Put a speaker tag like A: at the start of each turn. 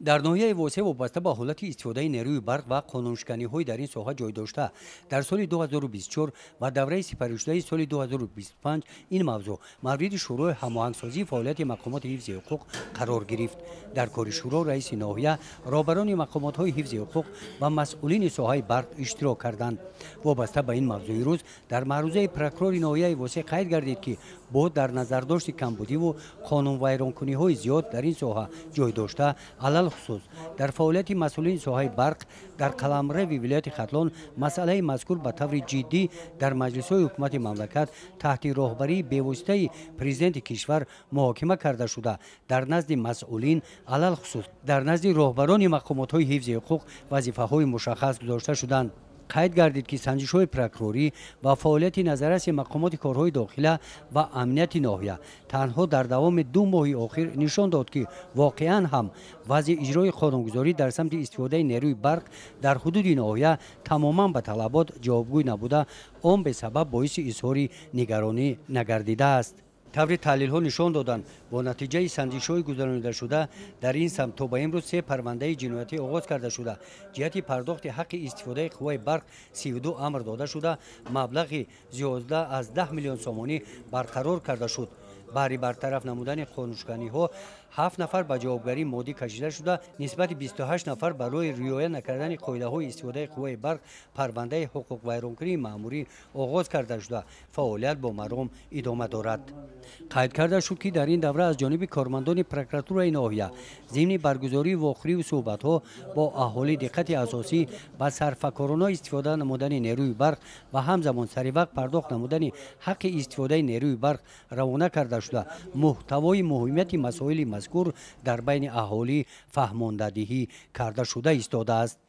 A: در ناحیه واسه وابسته به حالت استفاده نیروی برق و قانونشکنی‌های در این ساحه جای داشته در سال 2024 و دوره سپری سال 2025 این موضوع مورد شروع هماهنگسازی فعالیت مقامات حفظ حقوق قرار گرفت. در کار شورا رئیس ناحیه، رهبران مقامات‌های حفظ حقوق و مسئولین ساحه برق اشتراک کردند. وابسته به این موضوع روز در معروضه پروکورور ناحیه واسه قید گردید که با در نظر داشت کمبودی و قانون ویرانکنی‌های زیاد در این ساحه جای داشته، علل خصوص در فعالیت مسئولین ساحه برق در قلمرو ولایت ختلان مسئله مذکور به طور جدی در مجلس‌های حکومت مملکت تحت راهبری به‌واسطه پرزیدنت کشور محاکمه کرده شده. در نزد مسئولین علل خصوص در نزد راهبران مقامات‌های حفظ حقوق وظیفه‌های مشخص گذاشته شدند. قید گردید که سنجش‌های پروکوروری و فعالیت نظارت مقامات کارهای داخله و امنیت ناحیه تنها در دوام 2 ماه اخیر نشان داد که واقعا هم وضع اجرای قانونگذاری در سمت استفاده نیروی برق در حدود ناحیه تماما به طلبات جوابگوی نبوده، آن به سبب باعث اظهار نگرانی نگردیده است. طور تحلیل ها نشان دادند با نتیجه سنجش های گذرانیده شده در این سمت تا به امروز 3 پرونده جنایتی آغاز کرده شده. جهت پرداخت حق استفاده قوه برق 32 امر داده شده، مبلغ زیاده از 10 میلیون سومانی برقرار کرده شد. برای برطرف نمودن قانونشکنی ها 7 نفر به جوابگری مادی کشیده شده، نسبت 28 نفر برای رعایت نکردن قاعده های استفاده قوه برق پرونده حقوق ویرانکنی مأموری آغاز کرده شده. فعالیت با مرام ادامه دارد. قید کرده شد که در این دوره از جانب کارمندان پروکورور ناحیه ضمن برگزاری واقعی و صحبت ها با اهالی دقت اساسی به صرفه‌کارانه استفاده نمودن نیروی برق و همزمان سری وقت پرداخت نمودن حق استفاده نیروی برق روانه کرده شده. محتوای مهمیت مسائل مذکور در بین اهالی فهماندهی کرده شده ایستاده است.